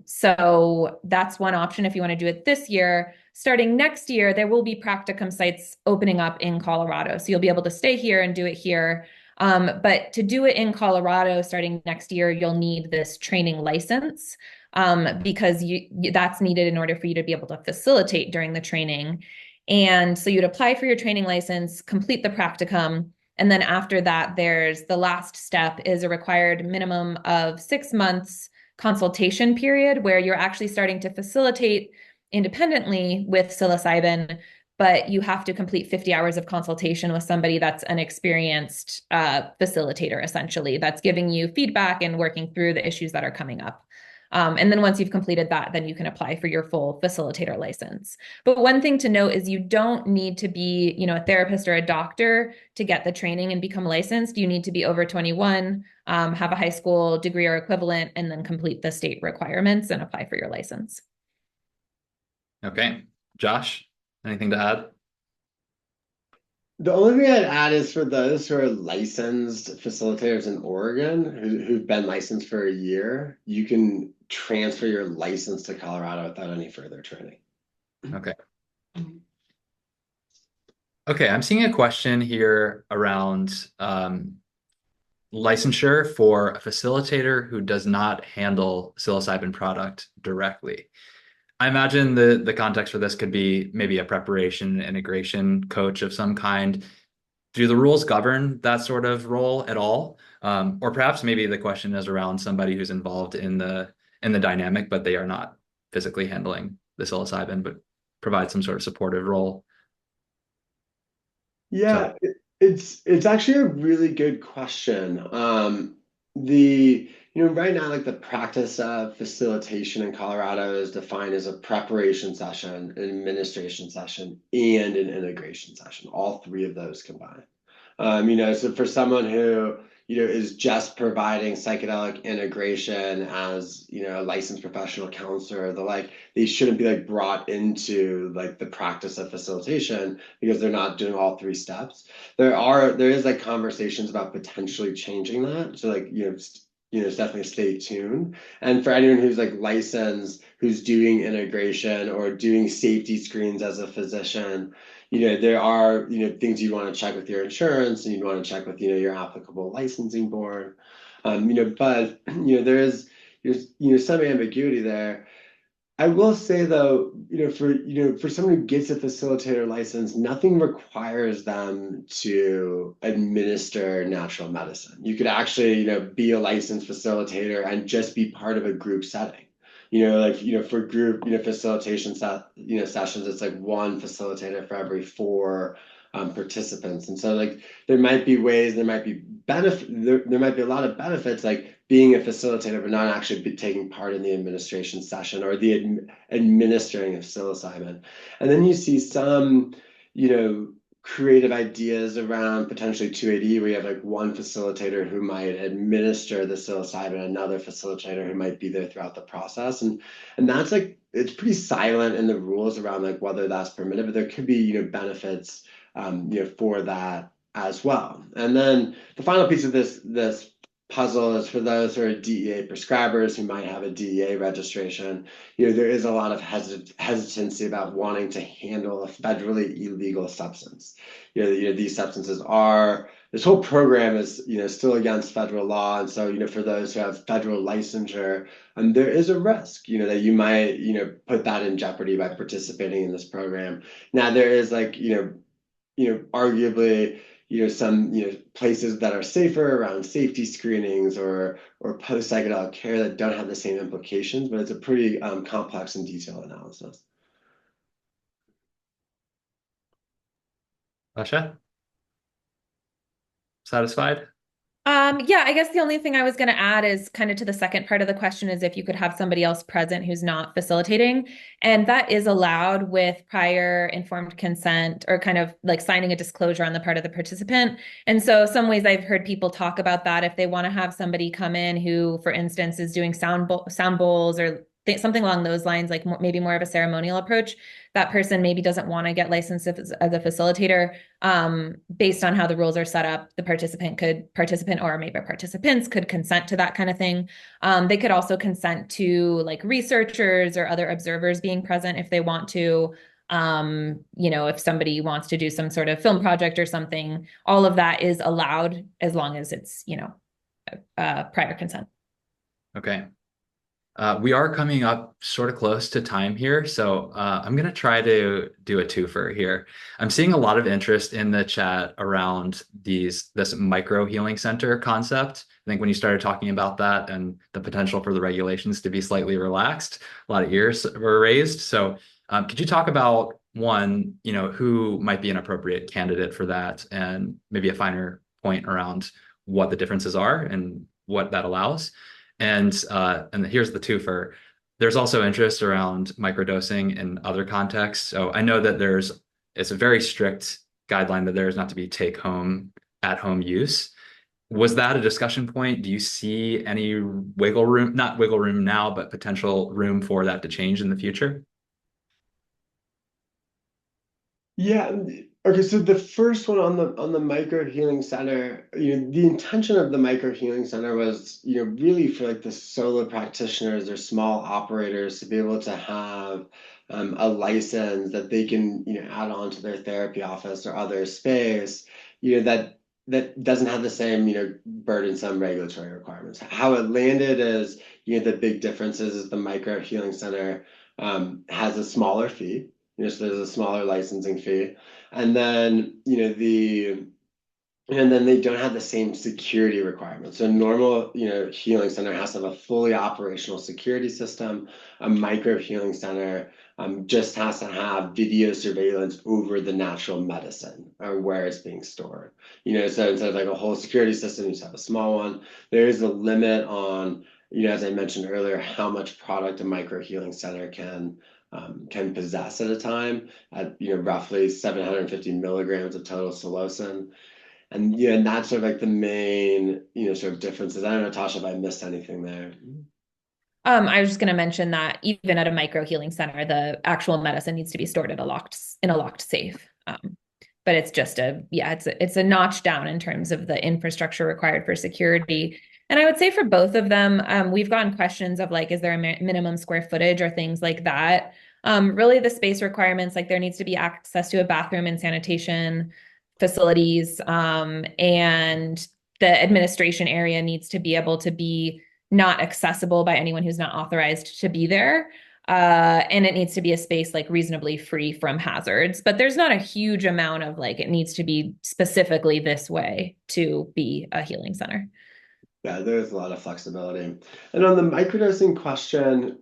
So that's one option if you want to do it this year. Starting next year, there will be practicum sites opening up in Colorado. So you'll be able to stay here and do it here. But to do it in Colorado starting next year, you'll need this training license because that's needed in order for you to be able to facilitate during the training. And so you'd apply for your training license, complete the practicum, and then after that, there's the last step is a required minimum of 6 months consultation period where you're actually starting to facilitate independently with psilocybin, but you have to complete 50 hours of consultation with somebody that's an experienced facilitator, essentially, that's giving you feedback and working through the issues that are coming up. And then once you've completed that, then you can apply for your full facilitator license. But one thing to note is you don't need to be, a therapist or a doctor to get the training and become licensed. You need to be over 21, have a high school degree or equivalent, and then complete the state requirements and apply for your license. Okay. Josh, anything to add? The only thing I'd add is for those who are licensed facilitators in Oregon who've been licensed for a year, you can transfer your license to Colorado without any further training. Okay. Okay, I'm seeing a question here around licensure for a facilitator who does not handle psilocybin product directly. I imagine the context for this could be maybe a preparation integration coach of some kind. Do the rules govern that sort of role at all? Or perhaps maybe the question is around somebody who's involved in the dynamic, but they are not physically handling the psilocybin, but provide some sort of supportive role. Yeah, it's actually a really good question. Right now, like the practice of facilitation in Colorado is defined as a preparation session, an administration session, and an integration session, all three of those combined. So for someone who, is just providing psychedelic integration as, a licensed professional counselor, they shouldn't be like brought into like the practice of facilitation because they're not doing all three steps. There is like conversations about potentially changing that. So like, definitely stay tuned. And for anyone who's like licensed, who's doing integration or doing safety screens as a physician, there are, things you want to check with your insurance and you want to check with, your applicable licensing board. But, there's some ambiguity there. I will say though, for someone who gets a facilitator license, nothing requires them to administer natural medicine. You could actually, be a licensed facilitator and just be part of a group setting. For group, facilitation sessions, it's like one facilitator for every four participants. And so like there might be ways, there might be there might be a lot of benefits like being a facilitator but not actually taking part in the administration session or the administering of psilocybin. And then you see some, creative ideas around potentially 2AD where you have like one facilitator who might administer the psilocybin, another facilitator who might be there throughout the process. And that's like, it's pretty silent in the rules around like whether that's permitted, but there could be, benefits, for that as well. And then the final piece of this puzzle is for those who are DEA prescribers who might have a DEA registration. There is a lot of hesitancy about wanting to handle a federally illegal substance. These substances this whole program is, still against federal law. And so, for those who have federal licensure, there is a risk, that you might, put that in jeopardy by participating in this program. Now, there is like, arguably, some places that are safer around safety screenings or post psychedelic care that don't have the same implications, but it's a pretty complex and detailed analysis. Asha? Satisfied? Yeah, I guess the only thing I was going to add is kind of to the second part of the question is if you could have somebody else present who's not facilitating. And that is allowed with prior informed consent or kind of like signing a disclosure on the part of the participant. And so some ways I've heard people talk about that if they want to have somebody come in who, for instance, is doing sound bowls or something along those lines, like maybe more of a ceremonial approach, that person maybe doesn't want to get licensed as a facilitator. Based on how the rules are set up, the participant or maybe participants could consent to that kind of thing. They could also consent to like researchers or other observers being present if they want to. If somebody wants to do some sort of film project or something, all of that is allowed as long as it's, prior consent. Okay. We are coming up sort of close to time here, so I'm going to try to do a twofer here. I'm seeing a lot of interest in the chat around this micro healing center concept. I think when you started talking about that and the potential for the regulations to be slightly relaxed, a lot of ears were raised. So could you talk about one, who might be an appropriate candidate for that and maybe a finer point around what the differences are and what that allows? And here's the twofer. There's also interest around microdosing in other contexts. So I know that it's a very strict guideline that there is not to be take home at home use. Was that a discussion point? Do you see any wiggle room, not wiggle room now, but potential room for that to change in the future? Yeah. Okay. So the first one on the micro healing center, the intention of the micro healing center was, really for like the solo practitioners or small operators to be able to have a license that they can, add on to their therapy office or other space, that doesn't have the same, burdensome regulatory requirements. How it landed is, the big differences is the micro healing center has a smaller fee. So there's a smaller licensing fee, and then and then they don't have the same security requirements. So a normal, healing center has to have a fully operational security system. A micro healing center just has to have video surveillance over the natural medicine or where it's being stored. So instead of like a whole security system, you just have a small one. There is a limit on, as I mentioned earlier, how much product a micro healing center can possess at a time at roughly 750 milligrams of total psilocin. And that's sort of like the main sort of differences. I don't know, Tasha, if I missed anything there. I was just going to mention that even at a micro healing center, the actual medicine needs to be stored in a locked safe. But it's just it's a notch down in terms of the infrastructure required for security. And I would say for both of them, we've gotten questions of like, is there a minimum square footage or things like that? Really the space requirements, like there needs to be access to a bathroom and sanitation facilities, and the administration area needs to be able to be not accessible by anyone who's not authorized to be there. And it needs to be a space like reasonably free from hazards, but there's not a huge amount of like, it needs to be specifically this way to be a healing center. Yeah, there's a lot of flexibility. And on the microdosing question,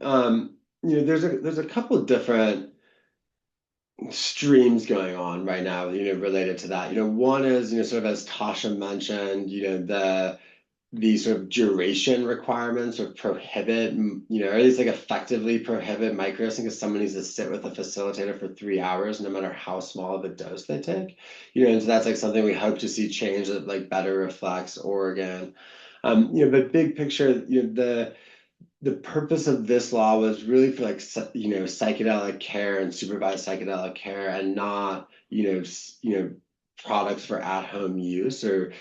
there's a couple of different streams going on right now, related to that. One is, sort of as Tasha mentioned, the sort of duration requirements or prohibit, or at least like effectively prohibit microdosing because someone needs to sit with a facilitator for 3 hours, no matter how small of a dose they take. And so that's like something we hope to see change that like better reflects Oregon. But big picture, the purpose of this law was really for like psychedelic care and supervised psychedelic care, and not products for at-home use or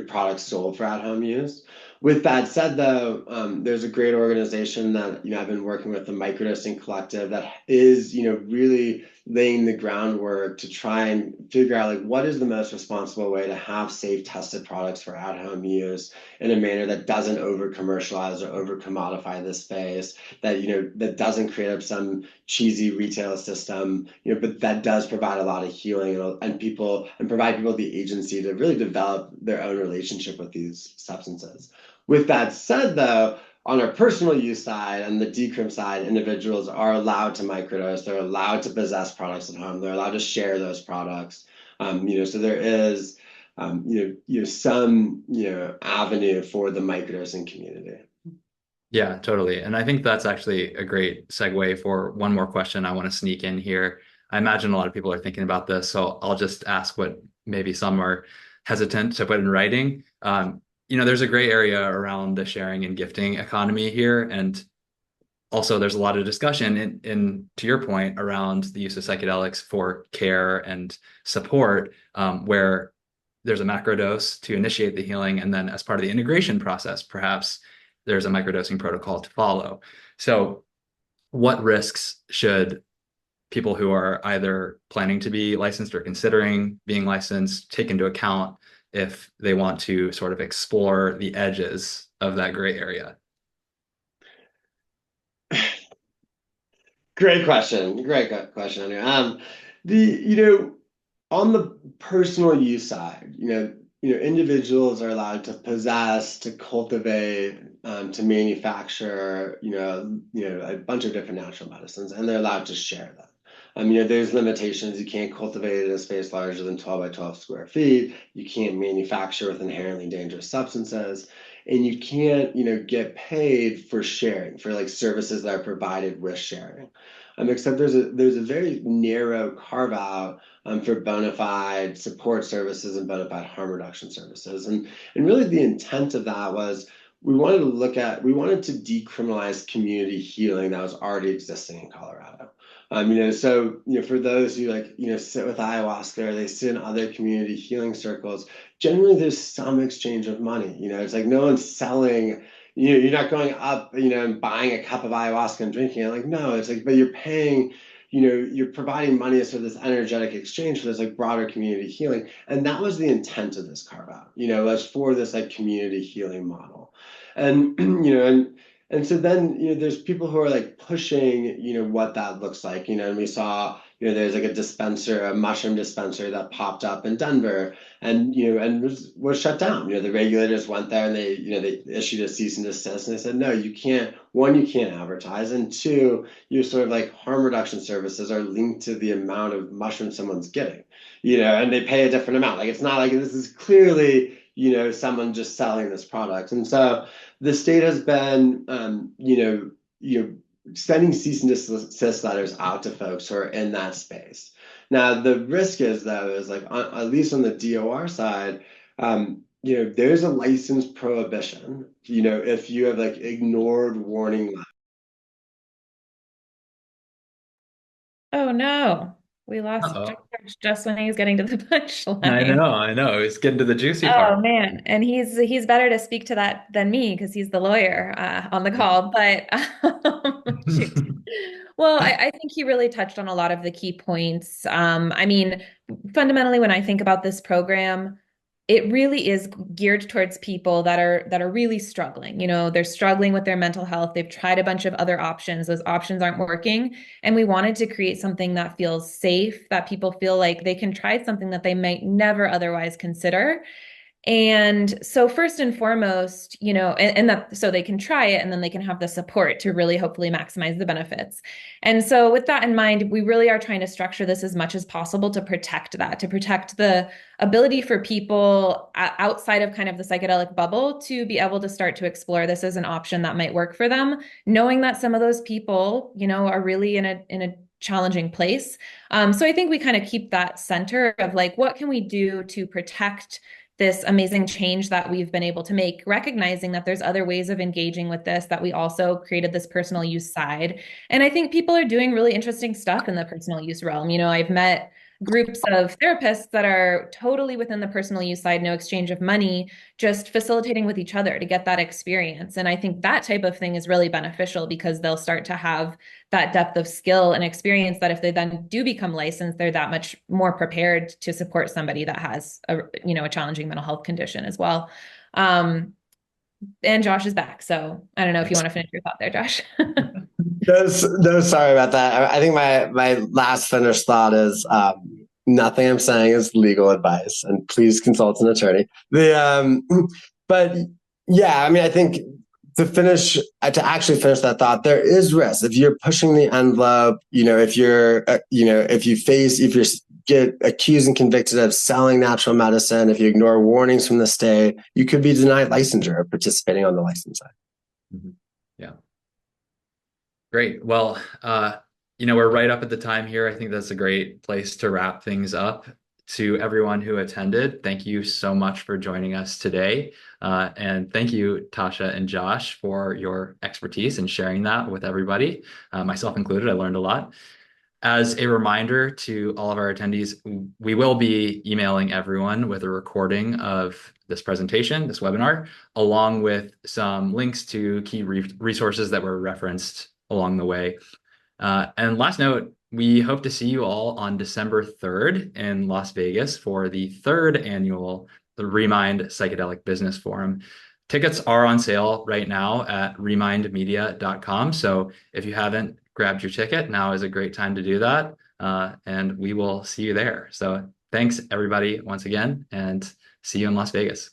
products sold for at-home use. With that said, though, there's a great organization that I've been working with, the Microdosing Collective, that is really laying the groundwork to try and figure out like what is the most responsible way to have safe tested products for at-home use in a manner that doesn't over commercialize or over commodify this space, that that doesn't create up some cheesy retail system, but that does provide a lot of healing and provide people the agency to really develop their own relationship with these substances. With that said, though, on our personal use side and the decrim side, individuals are allowed to microdose. They're allowed to possess products at home. They're allowed to share those products. So there is, some, avenue for the microdosing community. Yeah, totally. And I think that's actually a great segue for one more question I want to sneak in here. I imagine a lot of people are thinking about this, so I'll just ask what maybe some are hesitant to put in writing. There's a gray area around the sharing and gifting economy here. And also there's a lot of discussion to your point around the use of psychedelics for care and support, where there's a macrodose to initiate the healing. And then as part of the integration process, perhaps there's a microdosing protocol to follow. So what risks should people who are either planning to be licensed or considering being licensed take into account if they want to sort of explore the edges of that gray area? Great question. Great question, Andrew. On the personal use side, individuals are allowed to possess, to cultivate, to manufacture, a bunch of different natural medicines, and they're allowed to share them. There's limitations. You can't cultivate in a space larger than 12 by 12 square feet. You can't manufacture with inherently dangerous substances. and you can't, get paid for sharing, for like services that are provided with sharing. Except there's a very narrow carve out for bona fide support services and bona fide harm reduction services. And really the intent of that was we wanted to decriminalize community healing that was already existing in Colorado. For those who sit with ayahuasca or they sit in other community healing circles, generally there's some exchange of money. It's like no one's selling, you're not going up, and buying a cup of ayahuasca and drinking it. Like, no, it's like, but you're paying, you're providing money as sort of this energetic exchange for this like broader community healing. And that was the intent of this carve out, was for this like community healing model. And, and so then, there's people who are like pushing, what that looks like, and we saw, there's like a mushroom dispenser that popped up in Denver and, was shut down. The regulators went there and they issued a cease and desist and they said, no, you can't, one, you can't advertise. And two, your sort of like harm reduction services are linked to the amount of mushrooms someone's getting, and they pay a different amount. Like, it's not like this is clearly, someone just selling this product. And so the state has been, sending cease and desist letters out to folks who are in that space. Now, the risk is, though, is like, at least on the DOR side, there's a license prohibition, if you have like ignored warning letters. Oh no, we lost Uh-oh. Josh just when he was getting to the punchline. I know. It's getting to the juicy part. Oh man, and he's better to speak to that than me because he's the lawyer on the call. But shoot. Well, I think he really touched on a lot of the key points. I mean, fundamentally, when I think about this program, it really is geared towards people that are really struggling. They're struggling with their mental health. They've tried a bunch of other options. Those options aren't working. And we wanted to create something that feels safe, that people feel like they can try something that they might never otherwise consider. And so first and foremost, and that so they can try it and then they can have the support to really hopefully maximize the benefits. And so with that in mind, we really are trying to structure this as much as possible to protect the ability for people outside of kind of the psychedelic bubble to be able to start to explore this as an option that might work for them, knowing that some of those people, are really in a challenging place. So I think we kind of keep that center of like, what can we do to protect this amazing change that we've been able to make, recognizing that there's other ways of engaging with this, that we also created this personal use side. And I think people are doing really interesting stuff in the personal use realm. I've met groups of therapists that are totally within the personal use side, no exchange of money, just facilitating with each other to get that experience. And I think that type of thing is really beneficial because they'll start to have that depth of skill and experience that if they then do become licensed, they're that much more prepared to support somebody that has a challenging mental health condition as well. And Josh is back. So I don't know if you want to finish your thought there, Josh. No, sorry about that. I think my last finished thought is nothing I'm saying is legal advice, and please consult an attorney. But yeah, I mean, I think to actually finish that thought, there is risk if you're pushing the envelope. If you get accused and convicted of selling natural medicine, if you ignore warnings from the state, you could be denied licensure of participating on the license side. Mm-hmm. Yeah. Great. Well, we're right up at the time here. I think that's a great place to wrap things up. To everyone who attended, thank you so much for joining us today. And thank you, Tasha and Josh, for your expertise and sharing that with everybody, myself included. I learned a lot. As a reminder to all of our attendees, we will be emailing everyone with a recording of this presentation, this webinar, along with some links to key resources that were referenced along the way. And last note, we hope to see you all on December 3rd in Las Vegas for the third annual Remind Psychedelic Business Forum. Tickets are on sale right now at remindmedia.com. So if you haven't grabbed your ticket, now is a great time to do that. And we will see you there. So thanks, everybody, once again, and see you in Las Vegas.